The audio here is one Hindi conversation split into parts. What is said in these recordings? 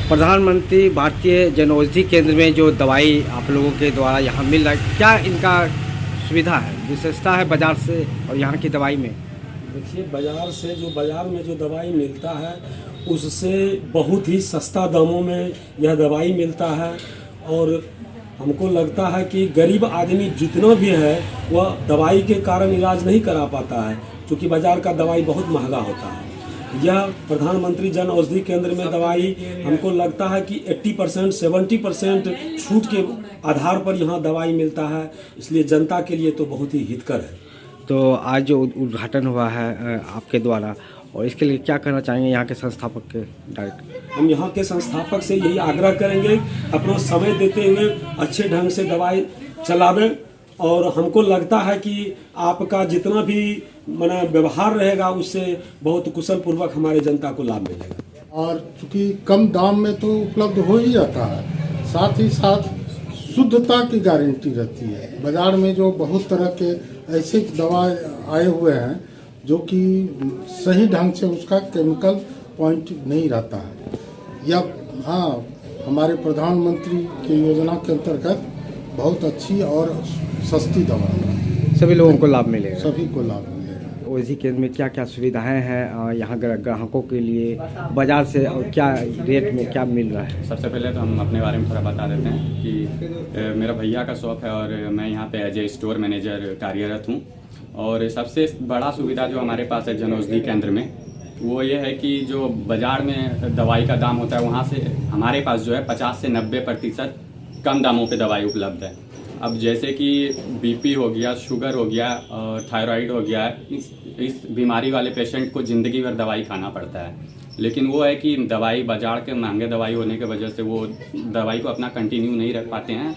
प्रधानमंत्री भारतीय जन औषधि केंद्र में जो दवाई आप लोगों के द्वारा यहाँ मिल रहा है, क्या इनका सुविधा है, विशेषता है बाज़ार से और यहाँ की दवाई में? देखिए, बाज़ार में जो दवाई मिलता है उससे बहुत ही सस्ता दामों में यह दवाई मिलता है। और हमको लगता है कि गरीब आदमी जितना भी है वह दवाई के कारण इलाज नहीं करा पाता है, क्योंकि बाज़ार का दवाई बहुत महंगा होता है। यह प्रधानमंत्री जन औषधि केंद्र में दवाई हमको लगता है कि 80% 70% छूट के आधार पर यहाँ दवाई मिलता है, इसलिए जनता के लिए तो बहुत ही हितकर है। तो आज जो उद्घाटन हुआ है आपके द्वारा, और इसके लिए क्या कहना चाहेंगे यहाँ के संस्थापक के डायरेक्टर? हम यहाँ के संस्थापक से यही आग्रह करेंगे, अपना समय देते हुए अच्छे ढंग से दवाई चलावें। और हमको लगता है कि आपका जितना भी व्यवहार रहेगा उससे बहुत कुशल पूर्वक हमारे जनता को लाभ मिलेगा। और चूँकि कम दाम में तो उपलब्ध हो ही जाता है, साथ ही साथ शुद्धता की गारंटी रहती है। बाज़ार में जो बहुत तरह के ऐसे दवा आए हुए हैं जो कि सही ढंग से उसका केमिकल पॉइंट नहीं रहता है। या हाँ, हमारे प्रधानमंत्री की योजना के अंतर्गत बहुत अच्छी और सस्ती दवा है, सभी लोगों को लाभ मिलेगा। सभी को लाभ मिलेगा। औषधि केंद्र में क्या क्या सुविधाएं हैं यहाँ ग्राहकों के लिए बाज़ार से, और क्या रेट में क्या मिल रहा है? सबसे पहले तो हम अपने बारे में थोड़ा बता देते हैं कि मेरा भैया का शॉप है और मैं यहाँ पे एज ए स्टोर मैनेजर कार्यरत हूँ। और सबसे बड़ा सुविधा जो हमारे पास है जन औषधि केंद्र में, वो ये है कि जो बाज़ार में दवाई का दाम होता है वहाँ से हमारे पास जो है 50 से 90% कम दामों पे दवाई उपलब्ध है। अब जैसे कि बीपी हो गया, शुगर हो गया, थायराइड हो गया, इस बीमारी वाले पेशेंट को ज़िंदगी भर दवाई खाना पड़ता है। लेकिन वो है कि दवाई बाज़ार के महंगे दवाई होने की वजह से वो दवाई को अपना कंटिन्यू नहीं रख पाते हैं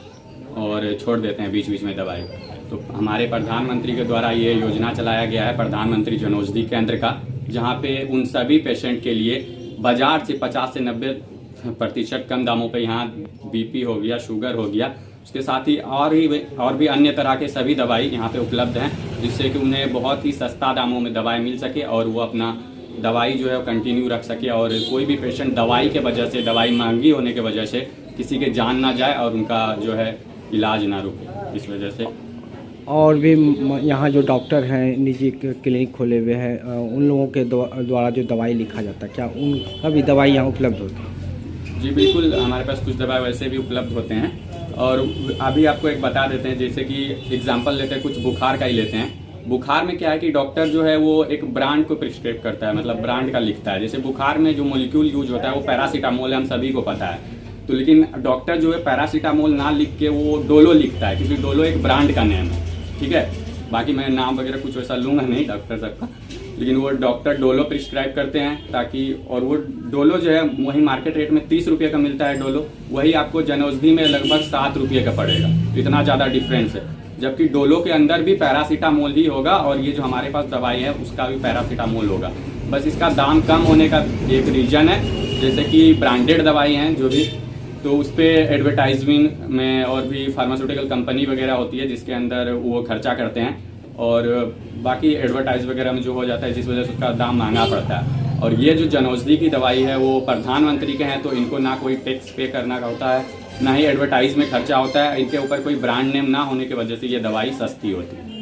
और छोड़ देते हैं बीच बीच में दवाई। तो हमारे प्रधानमंत्री के द्वारा ये योजना चलाया गया है प्रधानमंत्री जन औषधि केंद्र का, जहाँ पे उन सभी पेशेंट के लिए बाज़ार से 50 से 90% कम दामों पे यहाँ बीपी हो गया, शुगर हो गया, उसके साथ ही और भी अन्य तरह के सभी दवाई यहाँ पे उपलब्ध हैं, जिससे कि उन्हें बहुत ही सस्ता दामों में दवाई मिल सके और वो अपना दवाई जो है कंटिन्यू रख सके। और कोई भी पेशेंट दवाई के वजह से, दवाई महंगी होने की वजह से किसी के जान ना जाए और उनका जो है इलाज ना रुके इस वजह से। और भी यहाँ जो डॉक्टर हैं निजी क्लिनिक खोले हुए हैं, उन लोगों के द्वारा जो दवाई लिखा जाता है, क्या उनका भी दवाई यहाँ उपलब्ध होती है? जी बिल्कुल, हमारे पास कुछ दवाई वैसे भी उपलब्ध होते हैं। और अभी आपको एक बता देते हैं, जैसे कि एग्जांपल लेते हैं, कुछ बुखार का ही लेते हैं। बुखार में क्या है कि डॉक्टर जो है वो एक ब्रांड को प्रिस्क्राइब करता है, मतलब ब्रांड का लिखता है। जैसे बुखार में जो मोलिक्यूल यूज होता है वो पैरासीटामोल है, हम सभी को पता है। तो लेकिन डॉक्टर जो है पैरासीटामोल ना लिख के वो डोलो लिखता है, क्योंकि डोलो एक ब्रांड का नेम है, ठीक है। बाकी मैं नाम वगैरह कुछ वैसा लूँगा नहीं डॉक्टर सबका, लेकिन वो डॉक्टर डोलो प्रिस्क्राइब करते हैं ताकि, और वो डोलो जो है वही मार्केट रेट में 30 रुपये का मिलता है डोलो, वही आपको जन औषधि में लगभग 7 रुपये का पड़ेगा। इतना ज़्यादा डिफरेंस है, जबकि डोलो के अंदर भी पैरासीटामोल ही होगा और ये जो हमारे पास दवाई है उसका भी पैरासीटामोल होगा। बस इसका दाम कम होने का एक रीज़न है, जैसे कि ब्रांडेड दवाई हैं जो भी, तो उस पर एडवर्टाइजमेंट में और भी फार्मास्यूटिकल कंपनी वगैरह होती है जिसके अंदर वो खर्चा करते हैं, और बाकी एडवर्टाइज वगैरह में जो हो जाता है, जिस वजह से उसका दाम महंगा पड़ता है। और ये जो जन औषधि की दवाई है वो प्रधानमंत्री के हैं, तो इनको ना कोई टैक्स पे करना होता है, ना ही एडवर्टाइज में खर्चा होता है, इनके ऊपर कोई ब्रांड नेम ना होने की वजह से ये दवाई सस्ती होती है।